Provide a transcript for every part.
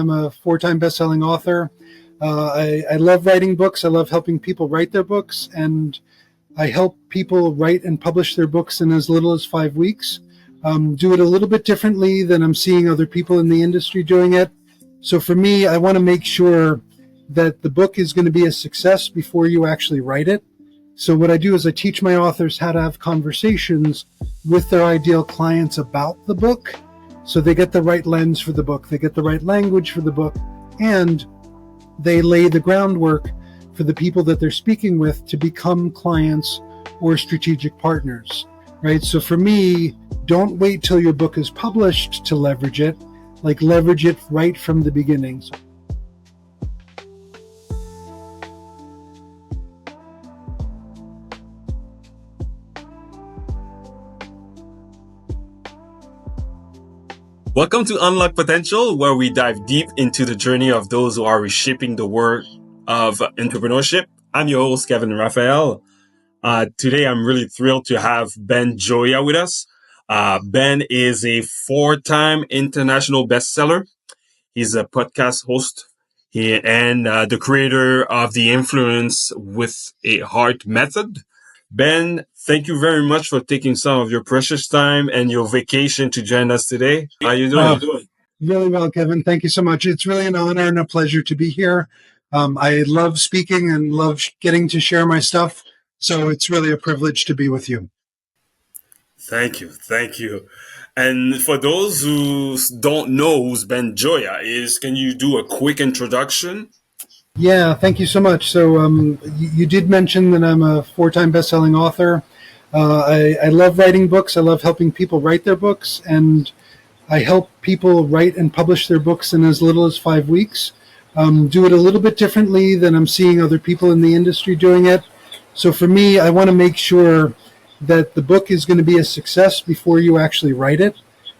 I'm a four-time best-selling author. I love writing books. I love helping people write their books, and I help people write and publish their books in as little as 5 weeks. Do it a little bit differently than I'm seeing other people in the industry doing it. So for me, I want to make sure that the book is going to be a success before you actually write it. So what I do is I teach my authors how to have conversations with their ideal clients about the book, so they get the right lens for the book, they get the right language for the book, and they lay the groundwork for the people that they're speaking with to become clients or strategic partners, right? So for me, don't wait till your book is published to leverage it, like leverage it right from the beginning. Welcome to Unlock Potential, where we dive deep into the journey of those who are reshaping the world of entrepreneurship. I'm your host, Kevin Raphael. Today, I'm really thrilled to have Ben Gioia with us. Ben is a 4-time international bestseller. He's a podcast host and the creator of the Influence with a Heart method. Ben, thank you very much for taking some of your precious time and your vacation to join us today. How are you doing? Really well, Kevin. Thank you so much. It's really an honor and a pleasure to be here. I love speaking and love getting to share my stuff. So it's really a privilege to be with you. Thank you. And for those who don't know who Ben Gioia is, can you do a quick introduction? Yeah, thank you so much. So you did mention that I'm a 4-time best-selling author. I love writing books. I love helping people write their books, and I help people write and publish their books in as little as 5 weeks. Do it a little bit differently than I'm seeing other people in the industry doing it. So for me, I want to make sure that the book is going to be a success before you actually write it.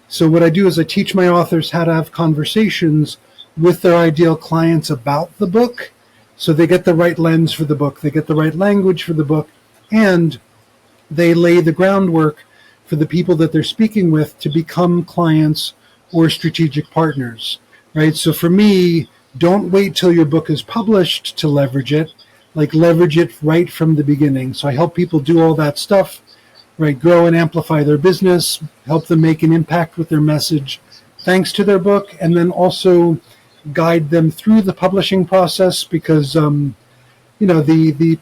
So what I do is I teach my authors how to have conversations with their ideal clients about the book, so they get the right lens for the book, they get the right language for the book, and they lay the groundwork for the people that they're speaking with to become clients or strategic partners, right? So for me, don't wait till your book is published to leverage it, like leverage it right from the beginning. So I help people do all that stuff, right? Grow and amplify their business, help them make an impact with their message thanks to their book, and then also guide them through the publishing process, because the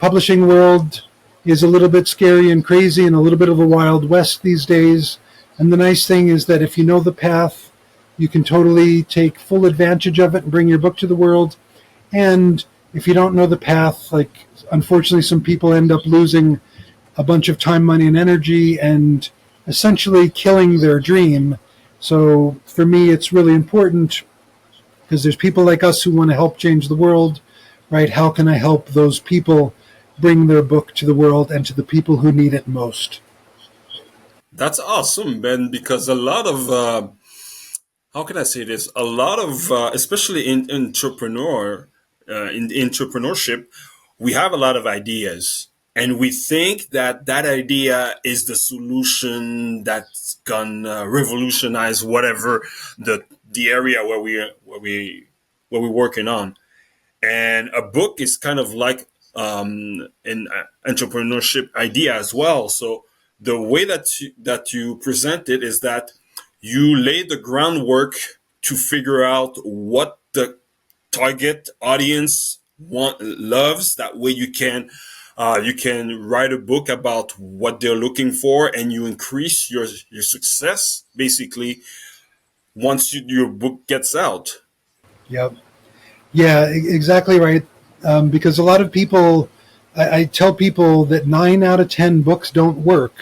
publishing world is a little bit scary and crazy and a little bit of a wild west these days. And the nice thing is that if you know the path, you can totally take full advantage of it and bring your book to the world. And if you don't know the path, like unfortunately some people end up losing a bunch of time, money, and energy and essentially killing their dream. So for me, it's really important, because there's people like us who want to help change the world, right? How can I help those people bring their book to the world and to the people who need it most? That's awesome, Ben, because a lot of, how can I say this? A lot of, especially in entrepreneurship, we have a lot of ideas. And we think that idea is the solution that's gonna revolutionize whatever the area where we're working on. And a book is kind of like an entrepreneurship idea as well. So the way that you present it is that you lay the groundwork to figure out what the target audience loves. That way you can write a book about what they're looking for, and you increase your success basically once your book gets out. Yep. Yeah, exactly right. Because a lot of people, I tell people that 9 out of 10 books don't work,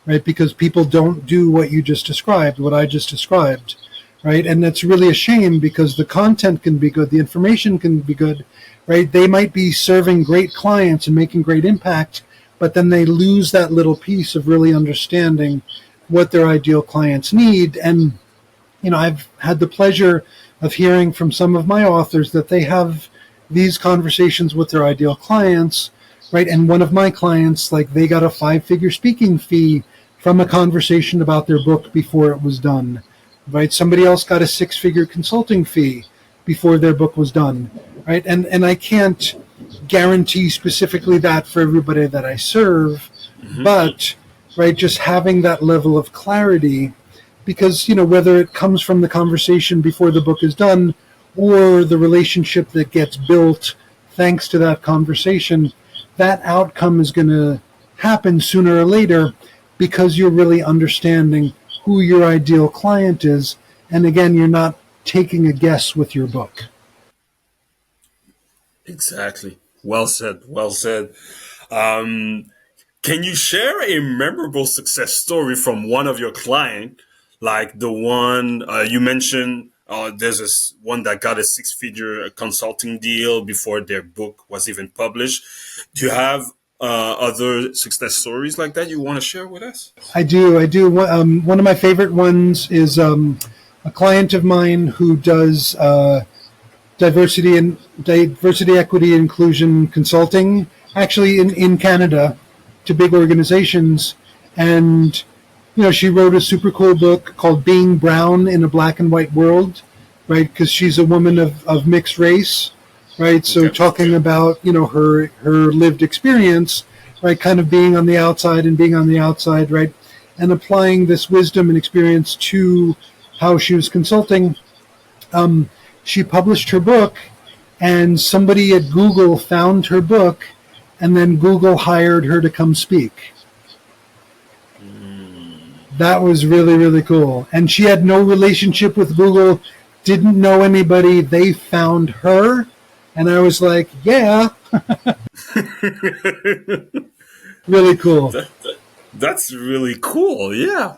right? Because people don't do what you just described, what I just described, right? And that's really a shame, because the content can be good, the information can be good, right? They might be serving great clients and making great impact, but then they lose that little piece of really understanding what their ideal clients need. And, I've had the pleasure of hearing from some of my authors that they have these conversations with their ideal clients, right? And one of my clients, like, they got a 5-figure speaking fee from a conversation about their book before it was done, right? Somebody else got a 6-figure consulting fee before their book was done, right? And I can't guarantee specifically that for everybody that I serve, but right, just having that level of clarity, because whether it comes from the conversation before the book is done or the relationship that gets built thanks to that conversation, that outcome is going to happen sooner or later because you're really understanding who your ideal client is. And again, you're not taking a guess with your book. Exactly. Well said. Well said. Um, can you share a memorable success story from one of your clients, like the one you mentioned? There's this one that got a six-figure consulting deal before their book was even published. Do you have other success stories like that you want to share with us? I do. One of my favorite ones is a client of mine who does diversity, equity, and inclusion consulting, actually in Canada, to big organizations. And she wrote a super cool book called Being Brown in a Black and White World, right? Because she's a woman of mixed race, right? So talking about her lived experience, right? Kind of being on the outside and being on the outside, right? And applying this wisdom and experience to how she was consulting. She published her book, and somebody at Google found her book, and then Google hired her to come speak. That was really, really cool. And she had no relationship with Google, didn't know anybody. They found her, and I was like, yeah. Really cool. That's really cool. Yeah.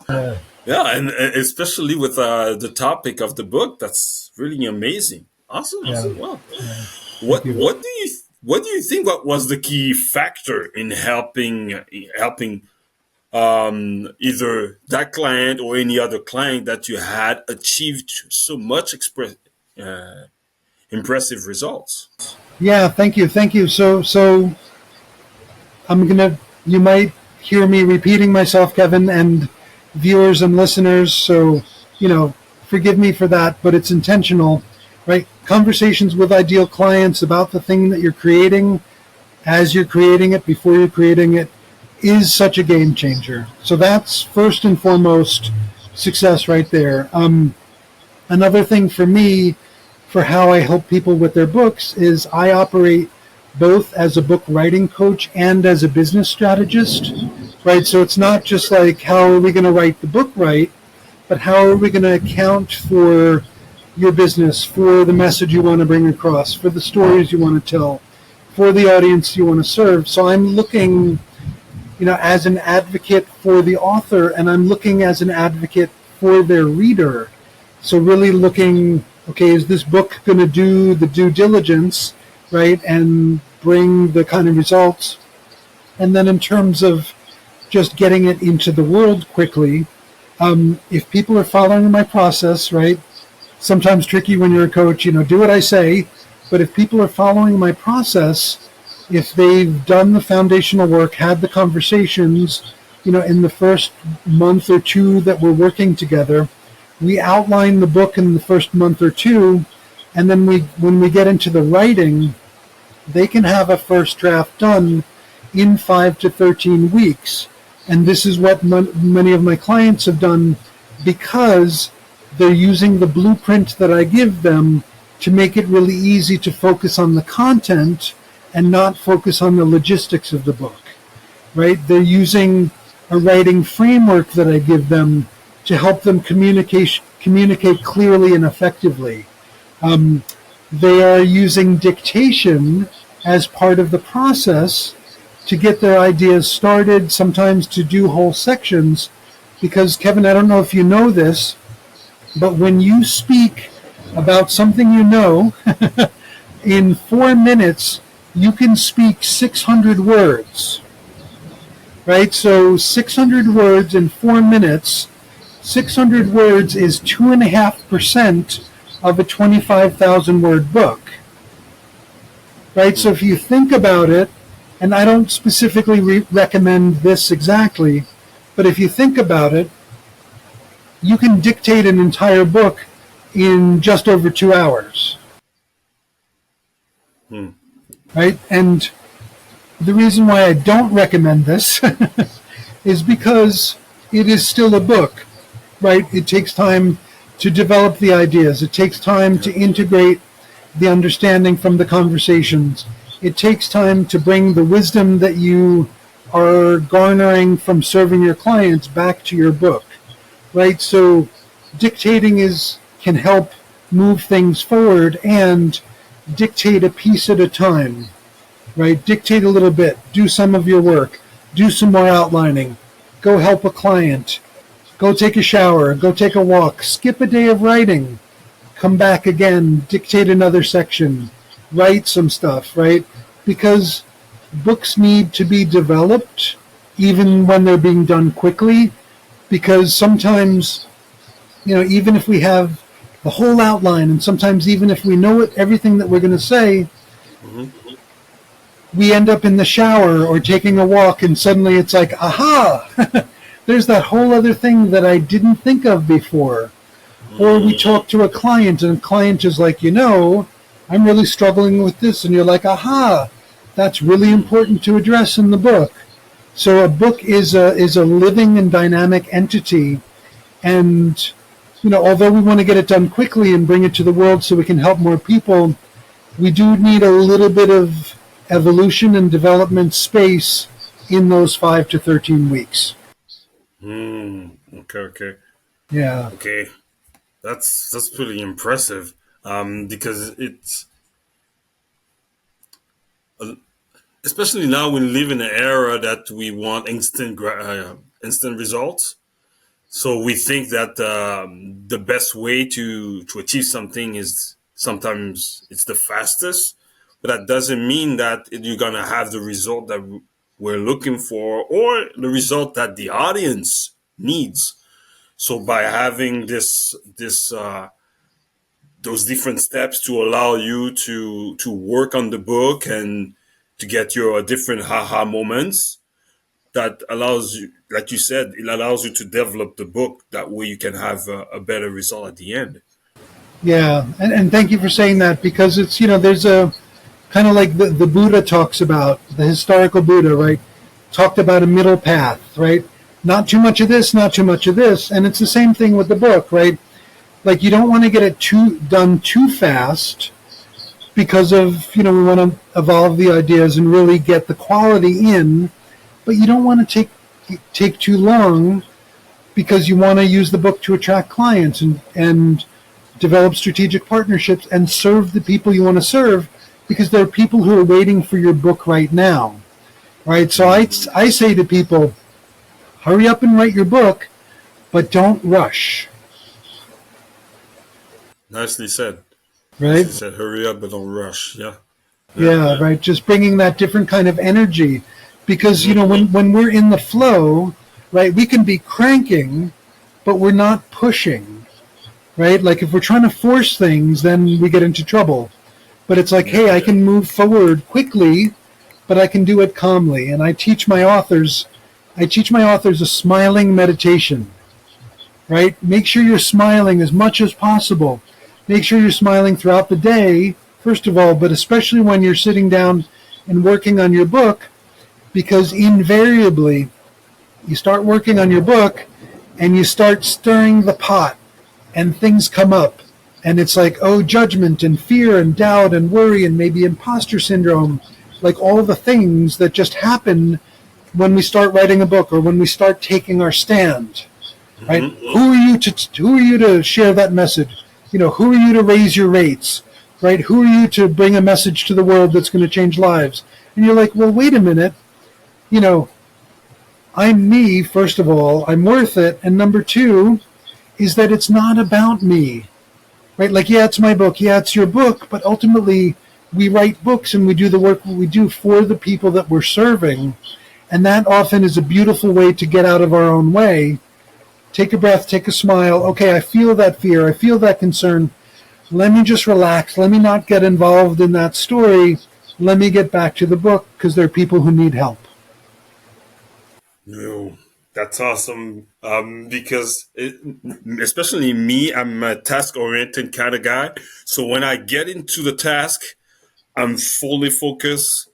Yeah, and especially with the topic of the book, that's really amazing. Awesome. Yeah. Well, what do you think what was the key factor in helping either that client or any other client that you had achieved so much impressive results? Yeah, thank you. So you might hear me repeating myself, Kevin, and viewers and listeners, so forgive me for that, but it's intentional, right? Conversations with ideal clients about the thing that you're creating, as you're creating it, before you're creating it, is such a game changer. So that's first and foremost success right there. Another thing for me, for how I help people with their books, is I operate both as a book writing coach and as a business strategist, right? So it's not just like, how are we going to write the book right, but how are we going to account for your business, for the message you want to bring across, for the stories you want to tell, for the audience you want to serve. So I'm looking, as an advocate for the author, and I'm looking as an advocate for their reader. So really looking, okay, is this book going to do the due diligence, right, and bring the kind of results? And then in terms of just getting it into the world quickly, if people are following my process, right, sometimes tricky when you're a coach, do what I say, but if people are following my process, if they've done the foundational work, had the conversations, in the first month or two that we're working together, we outline the book in the first month or two, and then when we get into the writing, they can have a first draft done in 5 to 13 weeks. And this is what many of my clients have done, because they're using the blueprint that I give them to make it really easy to focus on the content and not focus on the logistics of the book, right? They're using a writing framework that I give them to help them communicate clearly and effectively. They are using dictation as part of the process to get their ideas started, sometimes to do whole sections, because, Kevin, I don't know if you know this, but when you speak about something in 4 minutes, you can speak 600 words, right? So 600 words in 4 minutes, 600 words is 2.5% of a 25,000 word book, right? So if you think about it, and I don't specifically recommend this exactly, but if you think about it, you can dictate an entire book in just over 2 hours. Hmm. right? And the reason why I don't recommend this is because it is still a book, right? It takes time to develop the ideas. It takes time Yeah. to integrate the understanding from the conversations. It takes time to bring the wisdom that you are garnering from serving your clients back to your book, right? So dictating is can help move things forward and dictate a piece at a time, right? Dictate a little bit, do some of your work, do some more outlining, go help a client, go take a shower, go take a walk, skip a day of writing, come back again, dictate another section, write some stuff, right? Because books need to be developed even when they're being done quickly, because sometimes, even if we have the whole outline, and sometimes even if we know everything that we're going to say, Hmm. we end up in the shower or taking a walk, and suddenly it's like, aha, there's that whole other thing that I didn't think of before. Or we Hmm. talk to a client, and a client is like, I'm really struggling with this. And you're like, aha, that's really important to address in the book. So a book is a living and dynamic entity. And, although we want to get it done quickly and bring it to the world so we can help more people, we do need a little bit of evolution and development space in those 5 to 13 weeks. Hmm. Okay. Okay. Yeah. Okay. That's pretty impressive. Because it's especially now we live in an era that we want instant results. So we think that the best way to achieve something is sometimes it's the fastest, but that doesn't mean that you're gonna have the result that we're looking for or the result that the audience needs. So by having this those different steps to allow you to work on the book and to get your different haha moments, that allows you, like you said, it allows you to develop the book. That way you can have a better result at the end. Yeah. And thank you for saying that, because it's, there's a kind of like the Buddha talks about, the historical Buddha, right? Talked about a middle path, right? Not too much of this, not too much of this. And it's the same thing with the book, right? Like you don't want to get it done too fast because of, we want to evolve the ideas and really get the quality in, but you don't want to take too long because you want to use the book to attract clients and develop strategic partnerships and serve the people you want to serve, because there are people who are waiting for your book right now, right? So Mm, I say to people, hurry up and write your book, but don't rush, nicely said. right? Nicely said. Hurry up, but don't rush. Yeah, yeah, Yeah, yeah. right. Just bringing that different kind of energy, because Hmm. when we're in the flow, right, we can be cranking, but we're not pushing, right? Like if we're trying to force things, then we get into trouble. But it's like, Yeah, hey, I yeah. can move forward quickly, but I can do it calmly. And I teach my authors a smiling meditation, right? Make sure you're smiling as much as possible. Make sure you're smiling throughout the day, first of all, but especially when you're sitting down and working on your book, because invariably you start working on your book and you start stirring the pot and things come up. And it's like, oh, judgment and fear and doubt and worry and maybe imposter syndrome, like all the things that just happen when we start writing a book or when we start taking our stand, right? Hmm. Who are you to share that message? Who are you to raise your rates, right? Who are you to bring a message to the world that's going to change lives? And you're like, well, wait a minute, you know, I'm me, first of all, I'm worth it. And number two is that it's not about me, right? Like, yeah, it's my book. Yeah, it's your book. But ultimately, we write books and we do the work we do for the people that we're serving. And that often is a beautiful way to get out of our own way. Take a breath, take a smile. Okay, I feel that fear. I feel that concern. Let me just relax. Let me not get involved in that story. Let me get back to the book because there are people who need help. No, that's awesome. Because especially me, I'm a task oriented kind of guy. So when I get into the task, I'm fully focused,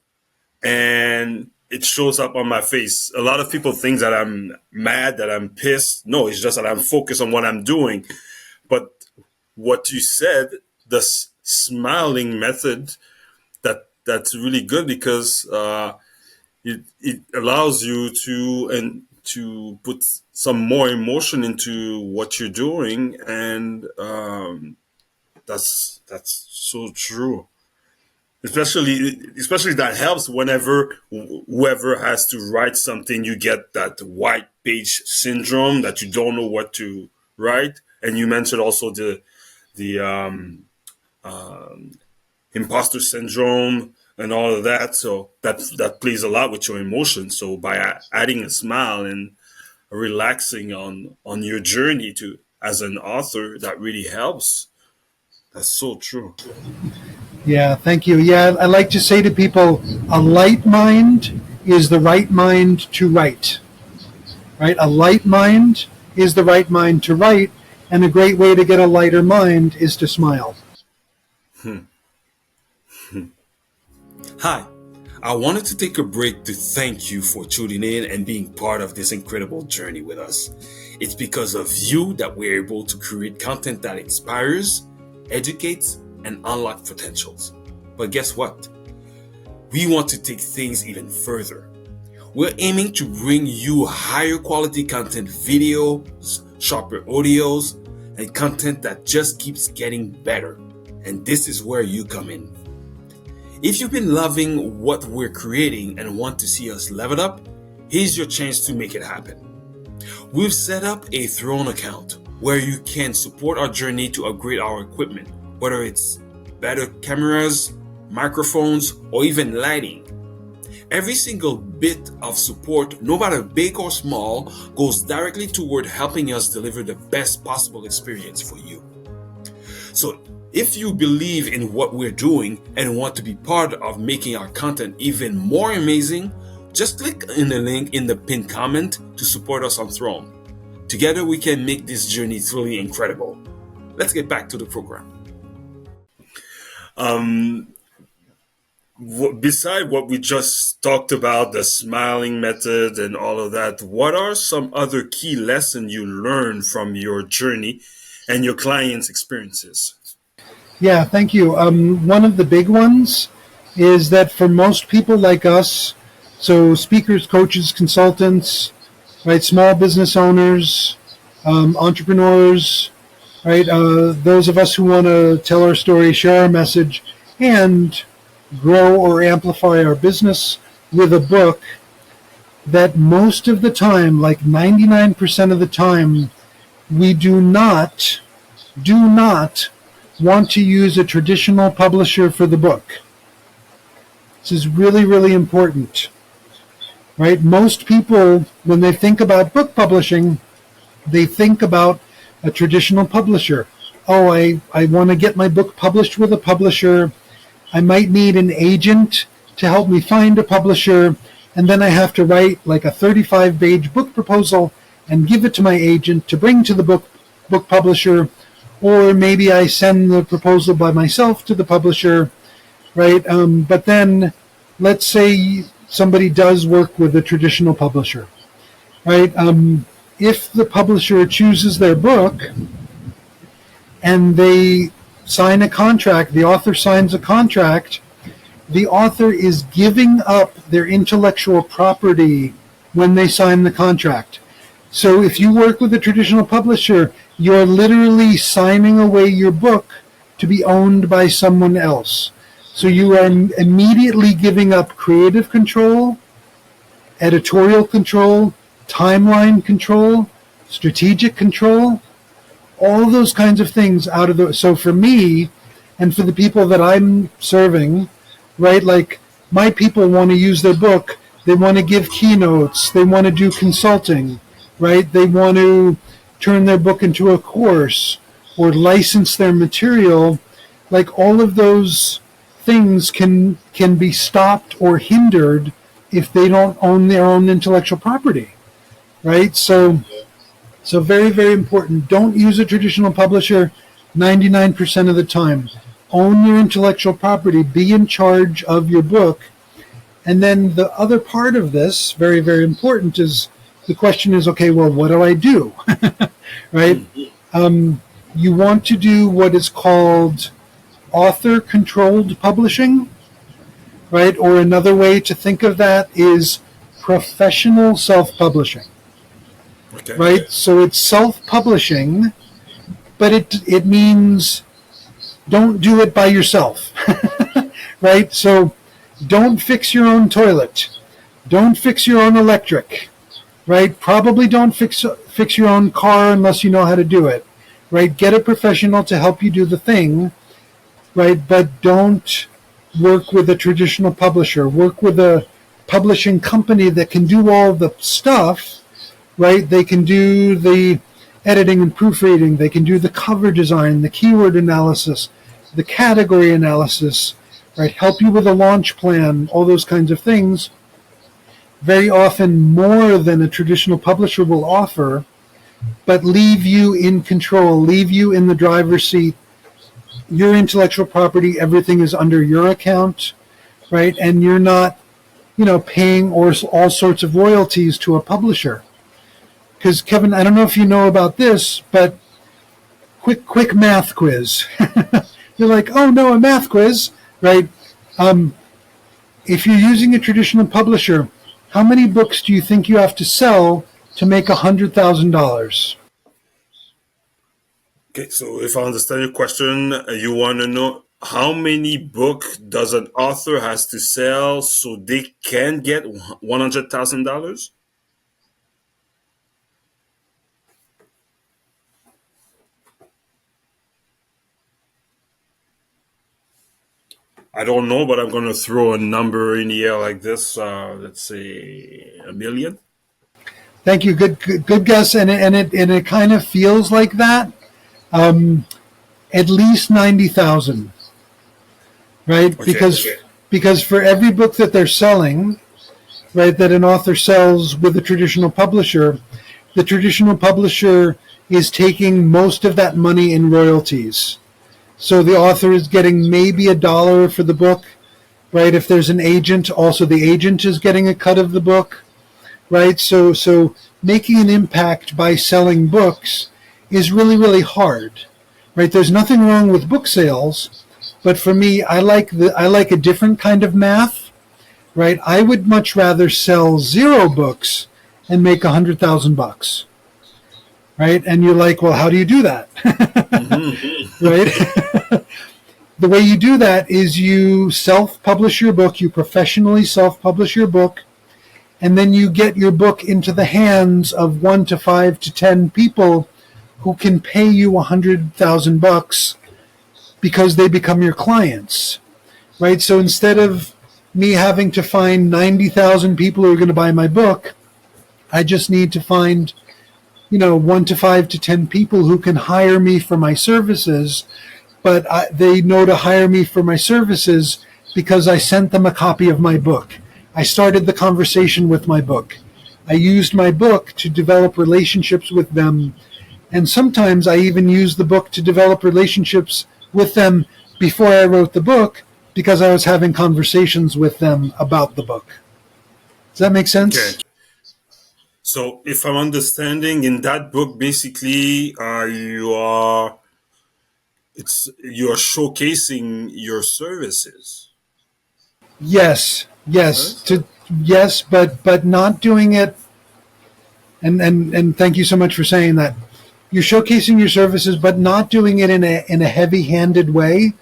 and it shows up on my face. A lot of people think that I'm mad, that I'm pissed. No, it's just that I'm focused on what I'm doing. But what you said, the smiling method, that's really good, because it allows you to put some more emotion into what you're doing, and that's so true. Especially that helps whenever whoever has to write something, you get that white page syndrome, that you don't know what to write. And you mentioned also the imposter syndrome and all of that. So that plays a lot with your emotions. So by adding a smile and relaxing on your journey to as an author, that really helps. That's so true. Yeah, thank you. Yeah, I like to say to people, a light mind is the right mind to write. Right? A light mind is the right mind to write, and a great way to get a lighter mind is to smile. Hi, I wanted to take a break to thank you for tuning in and being part of this incredible journey with us. It's because of you that we're able to create content that inspires, educates, and unlock potentials. But guess what? We want to take things even further. We're aiming to bring you higher quality content, videos, sharper audios, and content that just keeps getting better. And this is where you come in. If you've been loving what we're creating and want to see us level up, here's your chance to make it happen. We've set up a Throne account where you can support our journey to upgrade our equipment, whether it's better cameras, microphones, or even lighting. Every single bit of support, no matter big or small, goes directly toward helping us deliver the best possible experience for you. So if you believe in what we're doing and want to be part of making our content even more amazing, just click in the link in the pinned comment to support us on Throne. Together we can make this journey truly incredible. Let's get back to the program. Beside what we just talked about, the smiling method and all of that, what are some other key lessons you learned from your journey and your clients' experiences? Yeah, thank you. One of the big ones is that for most people like us, so speakers, coaches, consultants, right, small business owners, entrepreneurs, right, those of us who want to tell our story, share our message, and grow or amplify our business with a book, that most of the time, like 99% of the time, we do not want to use a traditional publisher for the book. This is really, really important, right? Most people, when they think about book publishing, they think about a traditional publisher. Oh, I want to get my book published with a publisher. I might need an agent to help me find a publisher, and then I have to write like a 35-page book proposal and give it to my agent to bring to the book publisher, or maybe I send the proposal by myself to the publisher, right? But then let's say somebody does work with a traditional publisher, right? If the publisher chooses their book and they sign a contract, the author signs a contract, the author is giving up their intellectual property when they sign the contract. So if you work with a traditional publisher, you're literally signing away your book to be owned by someone else. So you are immediately giving up creative control, editorial control, timeline control, strategic control, all those kinds of things out of the. So for me, and for the people that I'm serving, right, like my people want to use their book, they want to give keynotes, they want to do consulting, right? They want to turn their book into a course or license their material. Like all of those things can be stopped or hindered if they don't own their own intellectual property, right? So very, very important. Don't use a traditional publisher 99% of the time. own your intellectual property, be in charge of your book. And then the other part of this, very, very important, is the question is, okay, well, what do I do? Right? You want to do what is called author-controlled publishing, right? Or another way to think of that is professional self-publishing, Okay. right? So it's self-publishing, but it means don't do it by yourself, right? So don't fix your own toilet. Don't fix your own electric, right? Probably don't fix your own car unless you know how to do it, right? Get a professional to help you do the thing, right? But don't work with a traditional publisher. Work with a publishing company that can do all the stuff, right? They can do the editing and proofreading. They can do the cover design, the keyword analysis, the category analysis, right? Help you with a launch plan, all those kinds of things. Very often more than a traditional publisher will offer, but leave you in control, leave you in the driver's seat. Your intellectual property, everything is under your account, right? And you're not, paying all sorts of royalties to a publisher. Because Kevin, I don't know if you know about this, but quick math quiz. You're like, oh no, a math quiz, right? If you're using a traditional publisher, how many books do you think you have to sell to make $100,000? Okay, so if I understand your question, you want to know how many book does an author has to sell so they can get $100,000? I don't know, but I'm going to throw a number in the air like this. Let's say $1 million. Thank you. Good guess. And it kind of feels like that. At least 90,000, right? Okay. Because for every book that they're selling, right, that an author sells with a traditional publisher, the traditional publisher is taking most of that money in royalties. So the author is getting maybe $1 for the book, right? If there's an agent, also the agent is getting a cut of the book, right? So making an impact by selling books is really, really hard, right? There's nothing wrong with book sales, but for me, I like a different kind of math, right? I would much rather sell 0 books and make $100,000, right? And you're like, well, how do you do that? Right? The way you do that is you self-publish your book, you professionally self-publish your book, and then you get your book into the hands of 1 to 5 to 10 people who can pay you $100,000 because they become your clients, right? So instead of me having to find 90,000 people who are going to buy my book, I just need to find 1 to 5 to 10 people who can hire me for my services, but they know to hire me for my services because I sent them a copy of my book. I started the conversation with my book. I used my book to develop relationships with them, and sometimes I even used the book to develop relationships with them before I wrote the book because I was having conversations with them about the book. Does that make sense? Okay. So if I'm understanding, in that book, basically, you are showcasing your services. Yes, Right? yes, but not doing it. And thank you so much for saying that. You're showcasing your services, but not doing it in a heavy-handed way,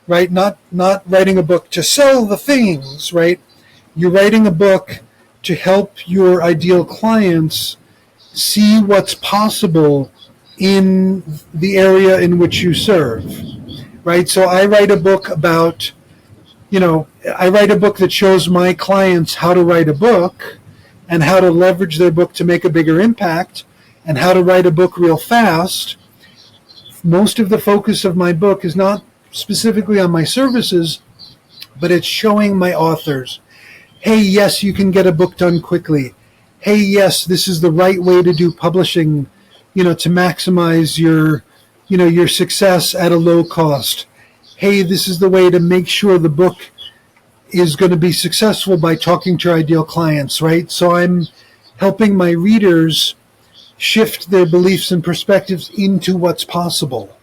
right? Not writing a book to sell the things, right? You're writing a book to help your ideal clients see what's possible in the area in which you serve, right? So I write a book about, I write a book that shows my clients how to write a book and how to leverage their book to make a bigger impact and how to write a book real fast. Most of the focus of my book is not specifically on my services, but it's showing my authors, hey, yes, you can get a book done quickly. Hey, yes, this is the right way to do publishing, to maximize your success at a low cost. hey, this is the way to make sure the book is going to be successful by talking to your ideal clients, right? So I'm helping my readers shift their beliefs and perspectives into what's possible.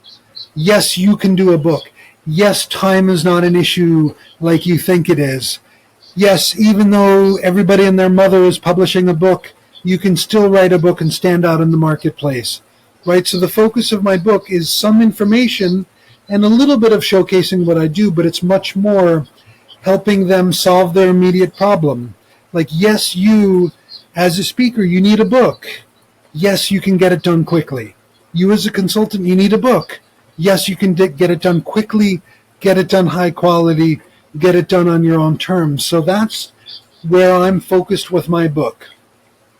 Yes, you can do a book. Yes, time is not an issue like you think it is. Yes, even though everybody and their mother is publishing a book, you can still write a book and stand out in the marketplace, right? So the focus of my book is some information and a little bit of showcasing what I do, but it's much more helping them solve their immediate problem. Like, yes, you, as a speaker, you need a book. Yes, you can get it done quickly. You, as a consultant, you need a book. Yes, you can get it done quickly, get it done high quality, get it done on your own terms. So that's where I'm focused with my book,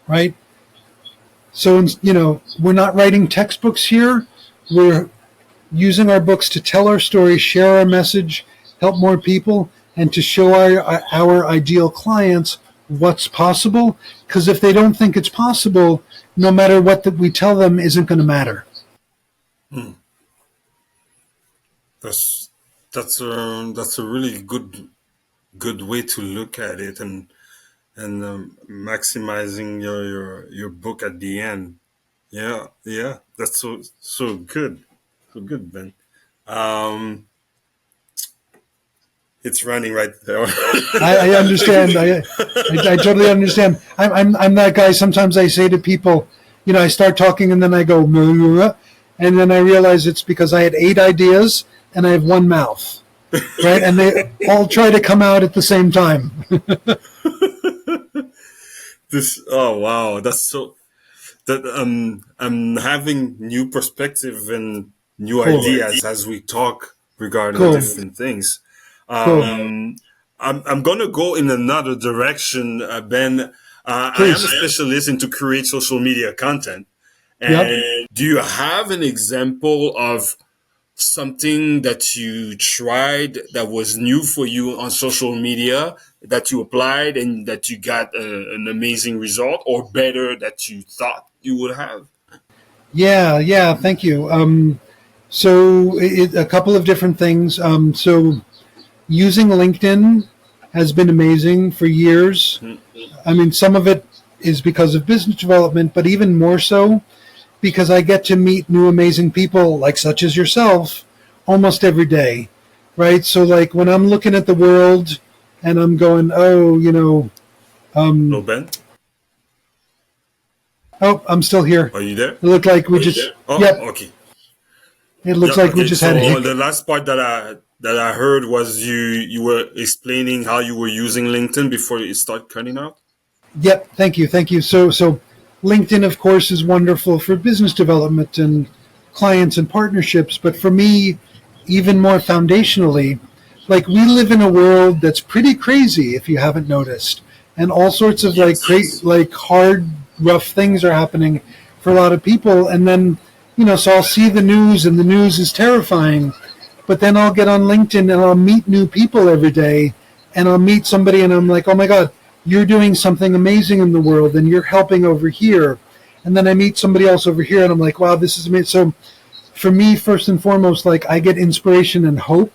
right? So, we're not writing textbooks here. We're using our books to tell our story, share our message, help more people, and to show our ideal clients what's possible. Because if they don't think it's possible, no matter what that we tell them isn't going to matter. That's a really good way to look at it, and maximizing your book at the end. Yeah, that's so good, Ben. Um, it's running right there. I understand. I totally understand. I'm that guy. Sometimes I say to people, I start talking and then I go, and then I realize it's because I had 8 ideas and I have one mouth, right? And they all try to come out at the same time. Oh wow, that's so. That I'm having new perspective and new Cool. ideas as we talk regarding Cool. different things. Cool. I'm gonna go in another direction, Ben. I am a specialist into create social media content. And do you have an example of something that you tried that was new for you on social media that you applied and that you got an amazing result, or better that you thought you would have? Yeah. Thank you. So a couple of different things. So using LinkedIn has been amazing for years. I mean, some of it is because of business development, but even more so because I get to meet new amazing people like such as yourself almost every day, right? So like when I'm looking at the world and I'm going, Hello, Ben. Oh, I'm still here. Are you there? It looked like we just. Yep. Okay. It looks like we just had a the last part that I heard was you were explaining how you were using LinkedIn before it started cutting out. Yep. Thank you. So LinkedIn, of course, is wonderful for business development and clients and partnerships. But for me, even more foundationally, like we live in a world that's pretty crazy, if you haven't noticed, and all sorts of like hard, rough things are happening for a lot of people. And then, so I'll see the news and the news is terrifying, but then I'll get on LinkedIn and I'll meet new people every day, and I'll meet somebody and I'm like, oh my God, you're doing something amazing in the world and you're helping over here. And then I meet somebody else over here and I'm like, wow, this is amazing. So for me, first and foremost, like I get inspiration and hope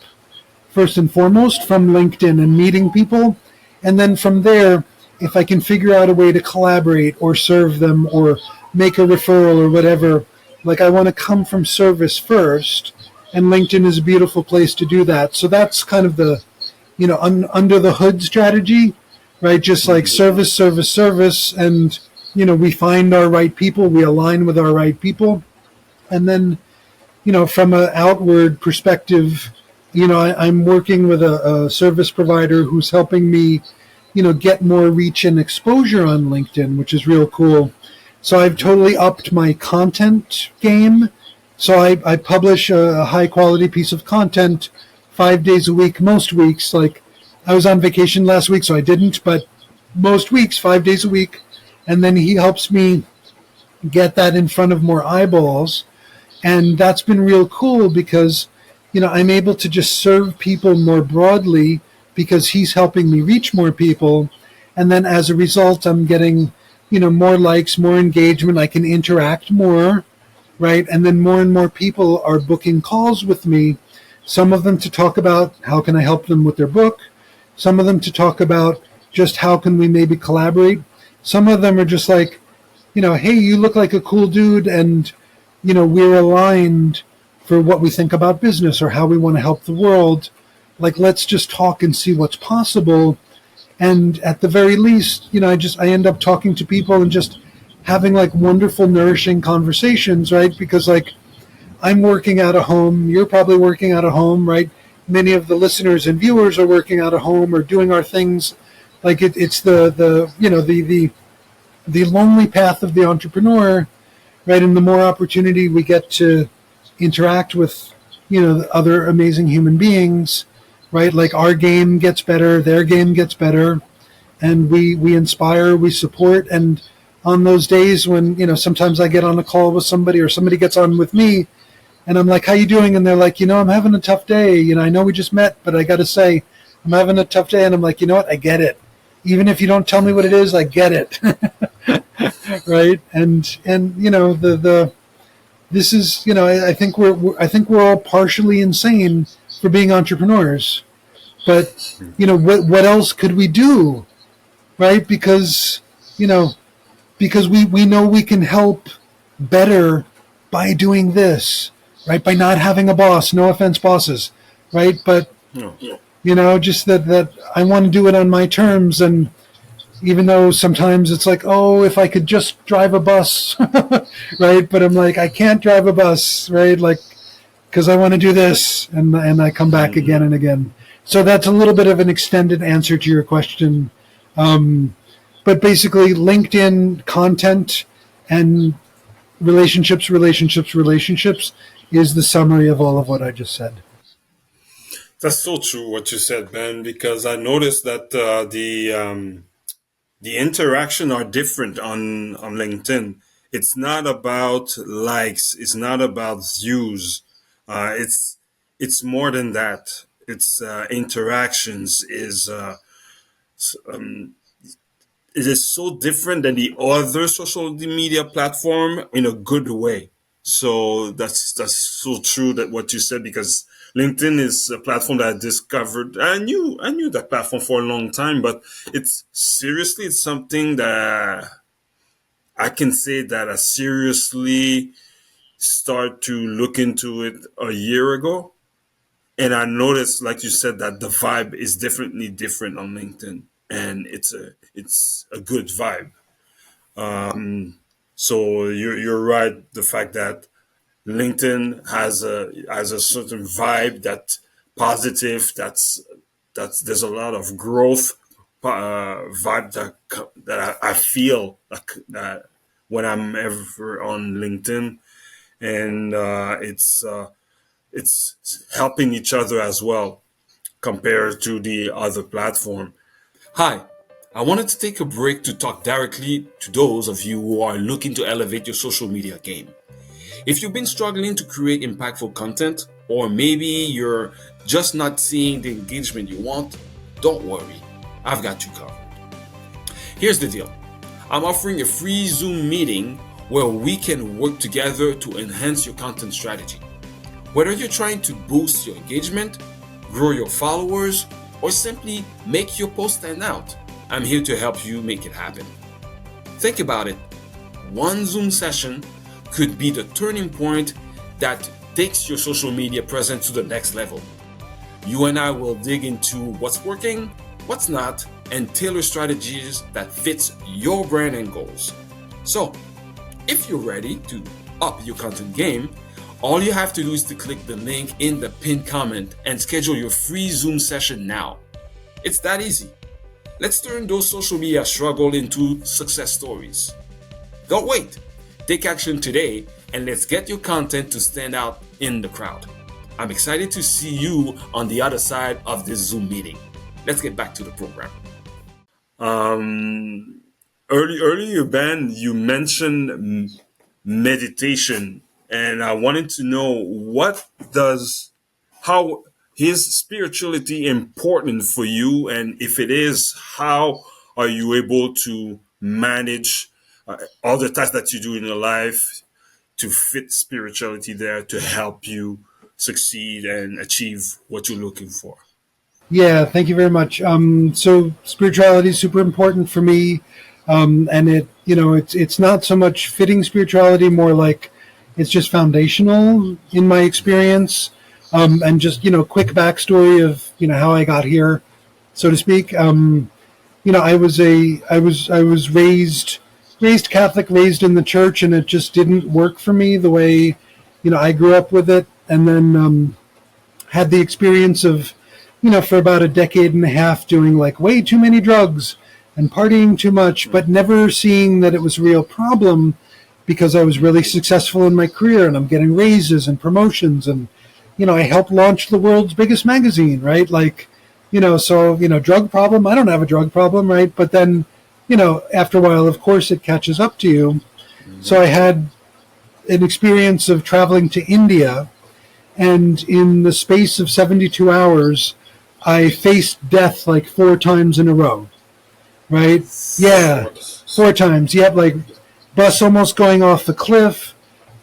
first and foremost from LinkedIn and meeting people. And then from there, if I can figure out a way to collaborate or serve them or make a referral or whatever, like I want to come from service first, and LinkedIn is a beautiful place to do that. So that's kind of the, under the hood strategy, right? Just like service, and, we find our right people, we align with our right people. And then, from an outward perspective, I'm working with a service provider who's helping me, get more reach and exposure on LinkedIn, which is real cool. So I've totally upped my content game. So I publish a high quality piece of content 5 days a week, most weeks. Like I was on vacation last week, so I didn't, but most weeks, 5 days a week. And then he helps me get that in front of more eyeballs. And that's been real cool because, I'm able to just serve people more broadly because he's helping me reach more people. And then as a result, I'm getting, more likes, more engagement. I can interact more, right? And then more and more people are booking calls with me. Some of them to talk about how can I help them with their book. Some of them to talk about just how can we maybe collaborate. Some of them are just like, hey, you look like a cool dude, and we're aligned for what we think about business or how we want to help the world. Like, let's just talk and see what's possible. And at the very least, I end up talking to people and just having like wonderful, nourishing conversations, right? Because like I'm working out of home, you're probably working out of home, right? Many of the listeners and viewers are working out of home or doing our things. Like it's the lonely path of the entrepreneur, right? And the more opportunity we get to interact with, other amazing human beings, right? Like our game gets better, their game gets better, and we inspire, we support. And on those days when, sometimes I get on a call with somebody or somebody gets on with me and I'm like, how you doing? And they're like, I'm having a tough day. I know we just met, but I got to say, I'm having a tough day. And I'm like, you know what? I get it. Even if you don't tell me what it is, I get it. Right. And, this is, I think we're all partially insane for being entrepreneurs, but, what else could we do? Right. Because we know we can help better by doing this, right? By not having a boss. No offense, bosses, right? But just that I want to do it on my terms. And even though sometimes it's like, oh, if I could just drive a bus, right? But I'm like, I can't drive a bus, right? Like, because I want to do this, and I come back again and again. So that's a little bit of an extended answer to your question. But basically, LinkedIn content and relationships is the summary of all of what I just said. That's so true what you said, Ben, because I noticed that the interaction are different on LinkedIn. It's not about likes. It's not about views. It's more than that. It's interactions it is so different than the other social media platform in a good way. So that's so true that what you said, because LinkedIn is a platform that I discovered. I knew that platform for a long time, but it's something that I can say that I seriously start to look into it a year ago. And I noticed, like you said, that the vibe is definitely different on LinkedIn, and it's a good vibe. So you're right. The fact that LinkedIn has a certain vibe that's positive. That's there's a lot of growth vibe that I feel like that when I'm ever on LinkedIn, and it's helping each other as well compared to the other platform. Hi, I wanted to take a break to talk directly to those of you who are looking to elevate your social media game. If you've been struggling to create impactful content, or maybe you're just not seeing the engagement you want, don't worry, I've got you covered. Here's the deal. I'm offering a free Zoom meeting where we can work together to enhance your content strategy. Whether you're trying to boost your engagement, grow your followers, or simply make your post stand out, I'm here to help you make it happen. Think about it. One Zoom session could be the turning point that takes your social media presence to the next level. You and I will dig into what's working, what's not, and tailor strategies that fits your brand and goals. So, if you're ready to up your content game, all you have to do is to click the link in the pinned comment and schedule your free Zoom session now. It's that easy. Let's turn those social media struggles into success stories. Don't wait. Take action today and let's get your content to stand out in the crowd. I'm excited to see you on the other side of this Zoom meeting. Let's get back to the program. Earlier, Ben, you mentioned meditation, and I wanted to know how is spirituality important for you, and if it is, how are you able to manage all the tasks that you do in your life to fit spirituality there to help you succeed and achieve what you're looking for. Yeah, thank you very much. So spirituality is super important for me, and it's not so much fitting spirituality, more like it's just foundational in my experience, and just quick backstory of how I got here, so to speak. I was raised Catholic, raised in the church, and it just didn't work for me the way I grew up with it, and then had the experience of for about a decade and a half doing like way too many drugs and partying too much, but never seeing that it was a real problem because I was really successful in my career and I'm getting raises and promotions and I helped launch the world's biggest magazine, right? Like, drug problem, I don't have a drug problem, right? But then, after a while, of course, it catches up to you. So I had an experience of traveling to India, and in the space of 72 hours, I faced death like 4 times in a row, right? Yeah, 4 times. Yep, like bus almost going off the cliff,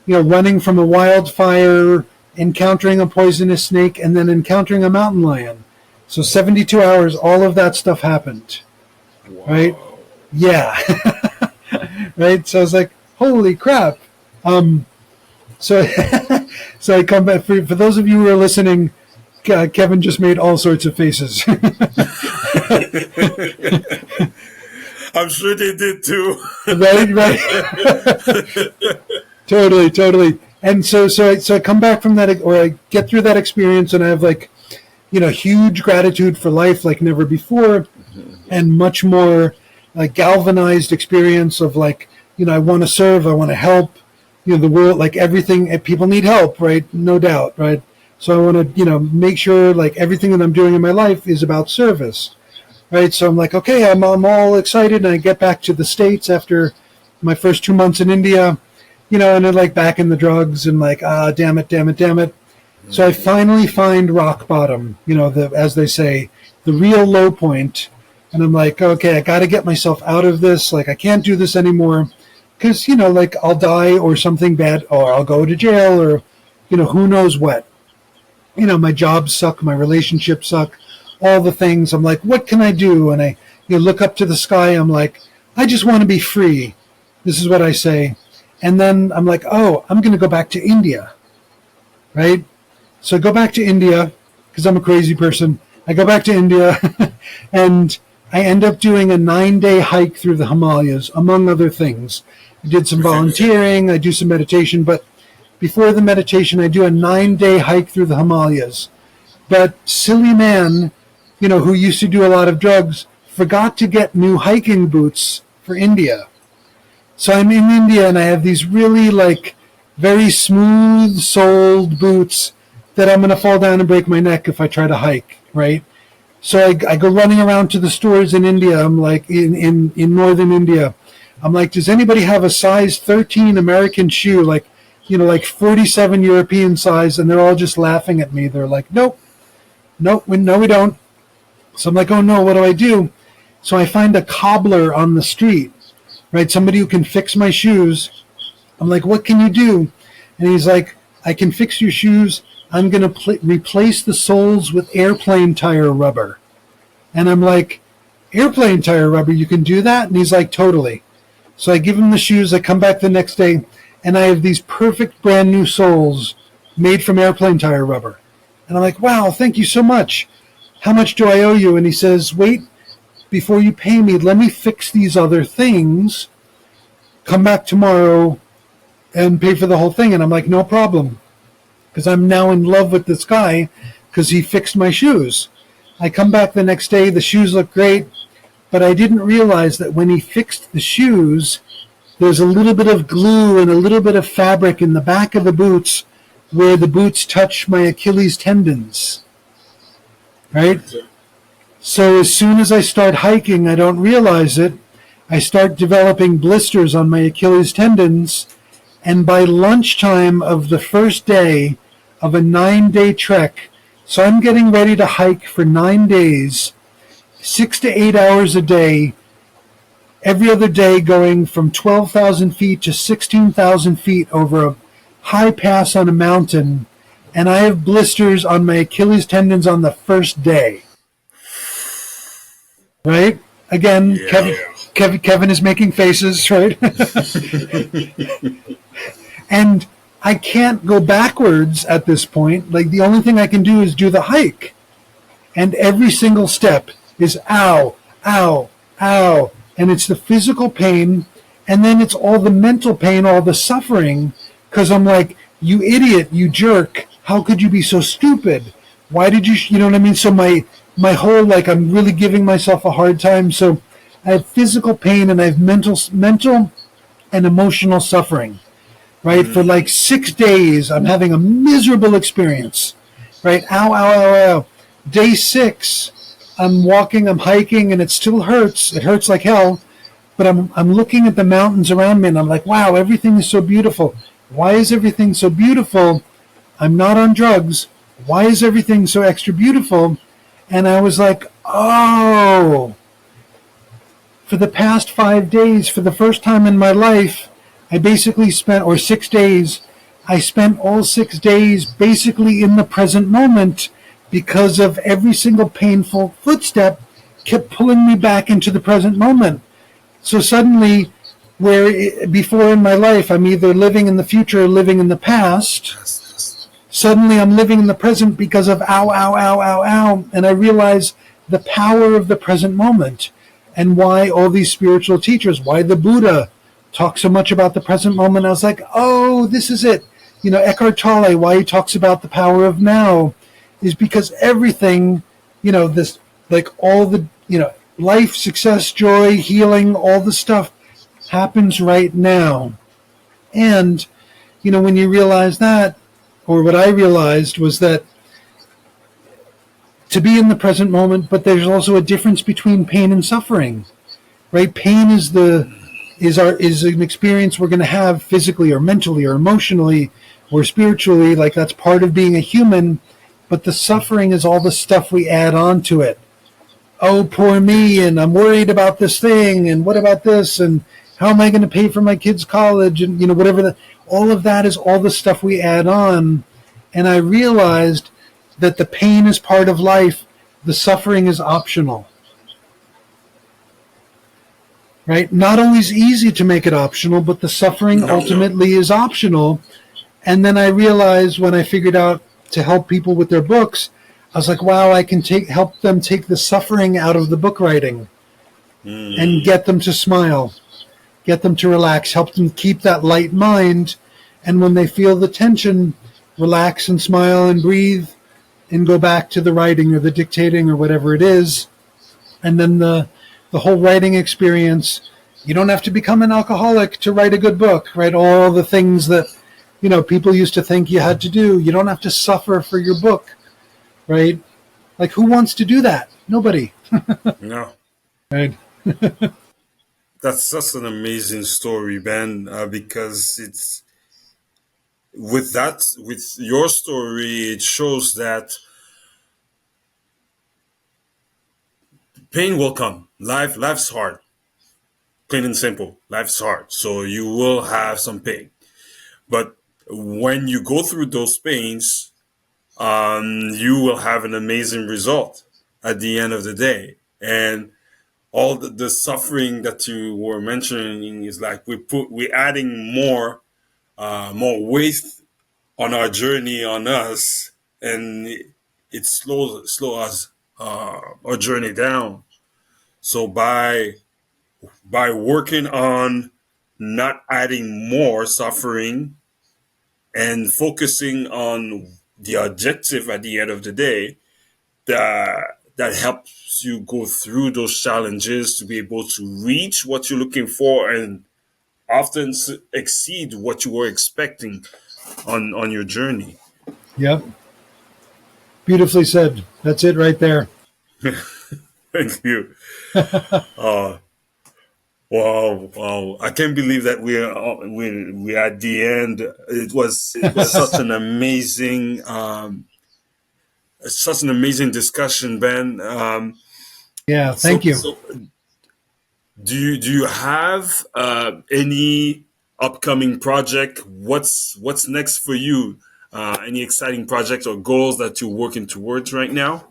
running from a wildfire, encountering a poisonous snake, and then encountering a mountain lion. So 72 hours, all of that stuff happened, right? Yeah, right? So I was like, holy crap. So so I come back. For those of you who are listening, Kevin just made all sorts of faces. I'm sure they did too. Right. Totally. And so I come back from that, or I get through that experience, and I have like, huge gratitude for life like never before, and much more like galvanized experience of like, I want to serve, I want to help, the world, like everything, people need help, right? No doubt, right? So I want to, make sure like everything that I'm doing in my life is about service, right? So I'm like, okay, I'm all excited, and I get back to the States after my first 2 months in India, and then like back in the drugs and like, damn it. So I finally find rock bottom, as they say, the real low point. And I'm like, okay, I got to get myself out of this. Like, I can't do this anymore because, like I'll die or something bad, or I'll go to jail, or, who knows what. My jobs suck, my relationships suck, all the things. I'm like, what can I do? And I look up to the sky. I'm like, I just want to be free. This is what I say. And then I'm like, oh, I'm going to go back to India, right? So I go back to India because I'm a crazy person. I go back to India and I end up doing a 9-day hike through the Himalayas, among other things. I did some volunteering, I do some meditation, but before the meditation, I do a 9-day hike through the Himalayas. But silly man, who used to do a lot of drugs, forgot to get new hiking boots for India. So I'm in India and I have these really like very smooth soled boots that I'm going to fall down and break my neck if I try to hike, right? So I go running around to the stores in India. I'm like, in northern India. I'm like, does anybody have a size 13 American shoe? Like, like 47 European size. And they're all just laughing at me. They're like, nope, we don't. So I'm like, oh no, what do I do? So I find a cobbler on the street, right? Somebody who can fix my shoes. I'm like, what can you do? And he's like, I can fix your shoes. I'm going to replace the soles with airplane tire rubber. And I'm like, airplane tire rubber, you can do that? And he's like, totally. So I give him the shoes. I come back the next day, and I have these perfect brand new soles made from airplane tire rubber. And I'm like, wow, thank you so much. How much do I owe you? And he says, wait, before you pay me, let me fix these other things. Come back tomorrow and pay for the whole thing. And I'm like, no problem. Because I'm now in love with this guy because he fixed my shoes. I come back the next day, the shoes look great, but I didn't realize that when he fixed the shoes, there's a little bit of glue and a little bit of fabric in the back of the boots where the boots touch my Achilles tendons, right? So as soon as I start hiking, I don't realize it. I start developing blisters on my Achilles tendons, and by lunchtime of the first day of a 9-day trek, so I'm getting ready to hike for 9 days, 6 to 8 hours a day, every other day going from 12,000 feet to 16,000 feet over a high pass on a mountain, and I have blisters on my Achilles tendons on the first day. Right? Again, Yeah. Kevin is making faces, right? And I can't go backwards at this point. Like, the only thing I can do is do the hike. And every single step is ow, ow, ow. And it's the physical pain. And then it's all the mental pain, all the suffering. Because I'm like, you idiot, you jerk. How could you be so stupid? Why did you know what I mean? So my whole, like, I'm really giving myself a hard time. So I have physical pain and I have mental and emotional suffering, right? For like 6 days, I'm having a miserable experience, right? Ow, ow, ow, ow. Day 6, I'm walking, I'm hiking, and it still hurts. It hurts like hell, but I'm looking at the mountains around me, and I'm like, wow, everything is so beautiful. Why is everything so beautiful? I'm not on drugs. Why is everything so extra beautiful? And I was like, oh, for the past 5 days, for the first time in my life, I basically spent, or 6 days, I spent all 6 days basically in the present moment because of every single painful footstep kept pulling me back into the present moment. So suddenly, where before in my life I'm either living in the future or living in the past, suddenly I'm living in the present because of ow, ow, ow, ow, ow. And I realize the power of the present moment and why all these spiritual teachers, why the Buddha talks so much about the present moment. I was like, oh, this is it. You know, Eckhart Tolle, why he talks about the power of now is because everything, you know, this, like all the, you know, life, success, joy, healing, all the stuff happens right now. And, you know, when you realize that, or what I realized was that to be in the present moment, but there's also a difference between pain and suffering, right? Pain is an experience we're going to have physically or mentally or emotionally or spiritually, like that's part of being a human, but the suffering is all the stuff we add on to it. Oh, poor me, and I'm worried about this thing, and what about this, and how am I going to pay for my kids' college, and, you know, whatever. All of that is all the stuff we add on. And I realized that the pain is part of life, the suffering is optional. Right? Not always easy to make it optional, but the suffering ultimately is optional. And then I realized when I figured out to help people with their books, I was like, wow, I can help them take the suffering out of the book writing and get them to smile, get them to relax, help them keep that light mind. And when they feel the tension, relax and smile and breathe and go back to the writing or the dictating or whatever it is. And then the whole writing experience, you don't have to become an alcoholic to write a good book, right? All the things that, you know, people used to think you had to do. You don't have to suffer for your book, right? Like, who wants to do that? Nobody. No. Right. That's an amazing story, Ben, because it's with your story, it shows that pain will come. Life's hard. Plain and simple. Life's hard. So you will have some pain. But when you go through those pains, you will have an amazing result at the end of the day. And all the suffering that you were mentioning is like we're adding more weight on our journey on us, and it slow us our journey down. So by working on not adding more suffering and focusing on the objective at the end of the day, that helps you go through those challenges to be able to reach what you're looking for and often exceed what you were expecting on your journey. Yep. Beautifully said. That's it right there. Thank you. Uh, wow! I can't believe that we're at the end. It was such an amazing discussion, Ben. Yeah. Thank you. So do you have any upcoming project? What's next for you? Any exciting projects or goals that you're working towards right now?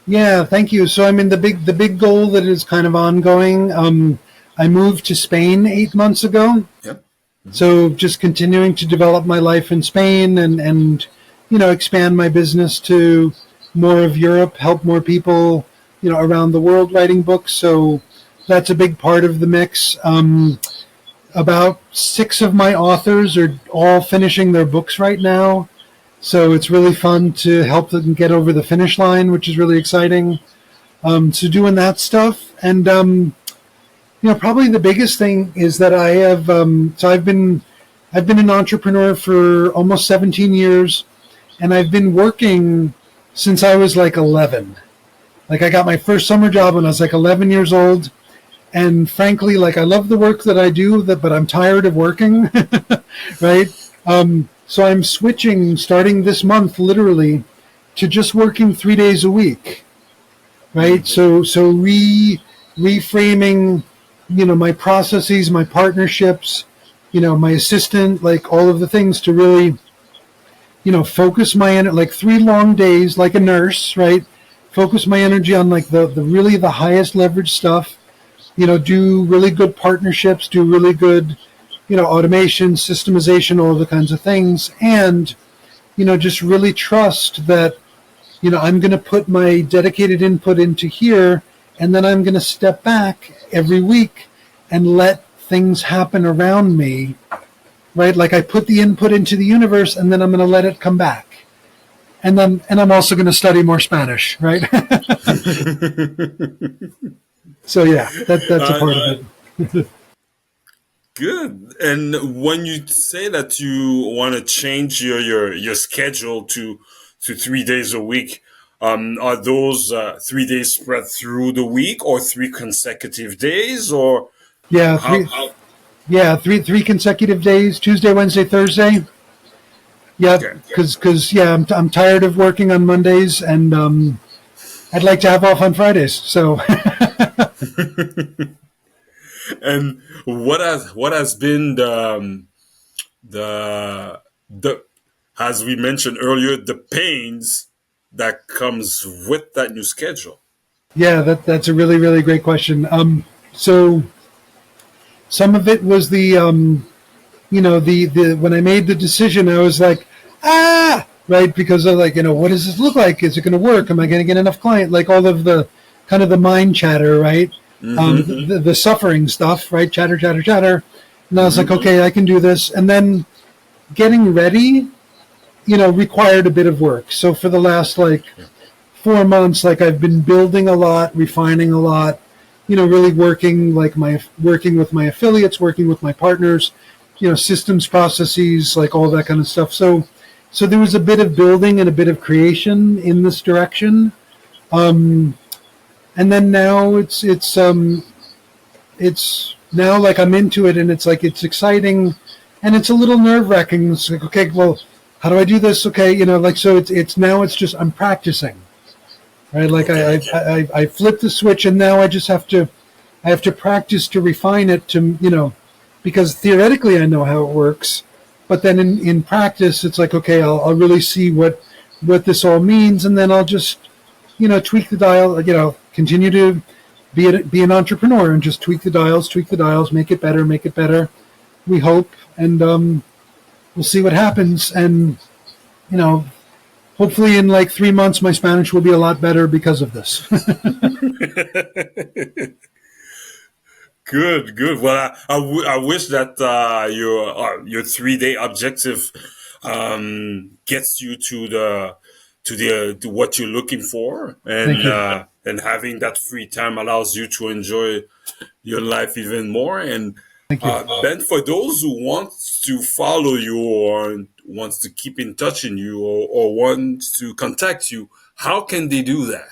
Yeah, thank you. So I mean, the big goal that is kind of ongoing. I moved to Spain 8 months ago, Yep. so just continuing to develop my life in Spain and expand my business to more of Europe, help more people around the world writing books. So that's a big part of the mix. About six of my authors are all finishing their books right now. So it's really fun to help them get over the finish line, which is really exciting. So doing that stuff, and probably the biggest thing is that I have. So I've been an entrepreneur for almost 17 years, and I've been working since I was like 11. Like I got my first summer job when I was like 11 years old, and frankly, like I love the work that I do, but I'm tired of working, right? So I'm switching starting this month, literally, to just working 3 days a week, right? So reframing, my processes, my partnerships, my assistant, like all of the things to really, focus my energy, like 3 long days, like a nurse, right? Focus my energy on like the really the highest leverage stuff, do really good partnerships, do really good, automation, systemization, all the kinds of things. And, just really trust that, I'm going to put my dedicated input into here, and then I'm going to step back every week and let things happen around me, right? Like I put the input into the universe, and then I'm going to let it come back. And I'm also going to study more Spanish, right? So yeah, that's a part of it. Good. And when you say that you want to change your schedule to 3 days a week, are those 3 days spread through the week or 3 consecutive days, or Yeah, how? three. Yeah, three consecutive days: Tuesday, Wednesday, Thursday. Yep. Okay. Because yeah, I'm tired of working on Mondays, and I'd like to have off on Fridays. So And what has been the as we mentioned earlier, the pains that comes with that new schedule? yeah, that's a really really great question. So some of it was the when I made the decision, I was like, right, because of like, what does this look like? Is it going to work? Am I going to get enough client? Like all of the kind of the mind chatter, right? The suffering stuff, right? Chatter, chatter, chatter. And I was like, okay, I can do this. And then getting ready, required a bit of work. So for the last like 4 months, like I've been building a lot, refining a lot, really working with my affiliates, working with my partners, systems, processes, like all that kind of stuff. So there was a bit of building and a bit of creation in this direction. And then now it's now like I'm into it, and it's like it's exciting, and it's a little nerve wracking. It's like, okay, well, how do I do this? Okay, like so it's now it's just I'm practicing, right? Like I flip the switch, and now I have to practice to refine it to because theoretically I know how it works, but then in practice it's like, okay, I'll really see what this all means, and then I'll just tweak the dial, continue to be an entrepreneur and just tweak the dials, make it better. We hope, and we'll see what happens. And hopefully in like 3 months, my Spanish will be a lot better because of this. Good, good. Well, I wish that your 3 day objective gets you to what you're looking for, Thank you. and having that free time allows you to enjoy your life even more. And Thank you. Ben, for those who want to follow you or wants to keep in touch in you or wants to contact you, how can they do that?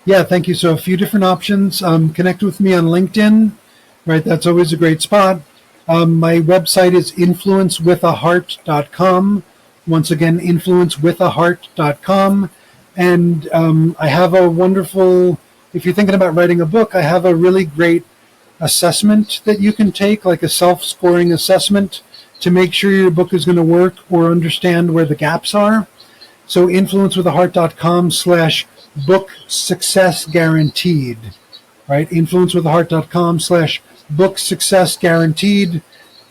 Yeah, thank you. So a few different options. Connect with me on LinkedIn, right? That's always a great spot. My website is influencewithaheart.com. Once again, influencewithaheart.com. And I have a wonderful, if you're thinking about writing a book, I have a really great assessment that you can take, like a self-scoring assessment to make sure your book is going to work or understand where the gaps are. So influencewiththeheart.com/book success guaranteed, right? Influencewiththeheart.com/book success guaranteed.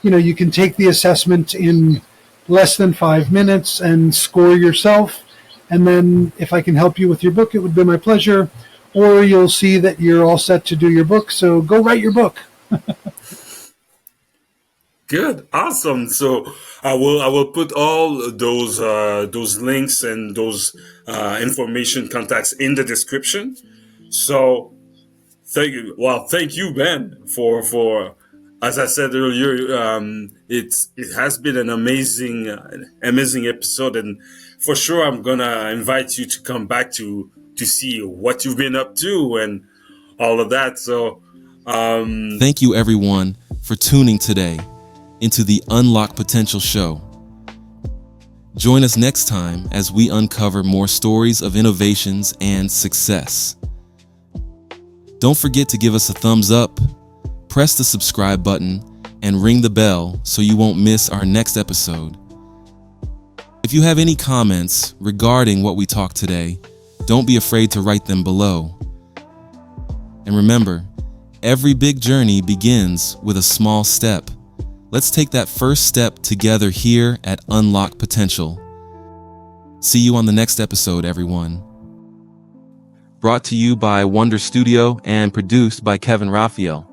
You can take the assessment in less than 5 minutes and score yourself. And then if I can help you with your book, it would be my pleasure. Or you'll see that you're all set to do your book. So go write your book. Good, awesome. So I will put all those links and those information contacts in the description. So thank you. Well, thank you, Ben, for as I said earlier, it has been an amazing episode, and for sure I'm gonna invite you to come back to see what you've been up to and all of that. So thank you everyone for tuning today into the Unlock Potential Show. Join us next time as we uncover more stories of innovations and success. Don't forget to give us a thumbs up, press the subscribe button, and ring the bell so you won't miss our next episode. If you have any comments regarding what we talked today, don't be afraid to write them below. And remember, every big journey begins with a small step. Let's take that first step together here at Unlock Potential. See you on the next episode, everyone. Brought to you by Wonder Studio and produced by Kevin Raphael.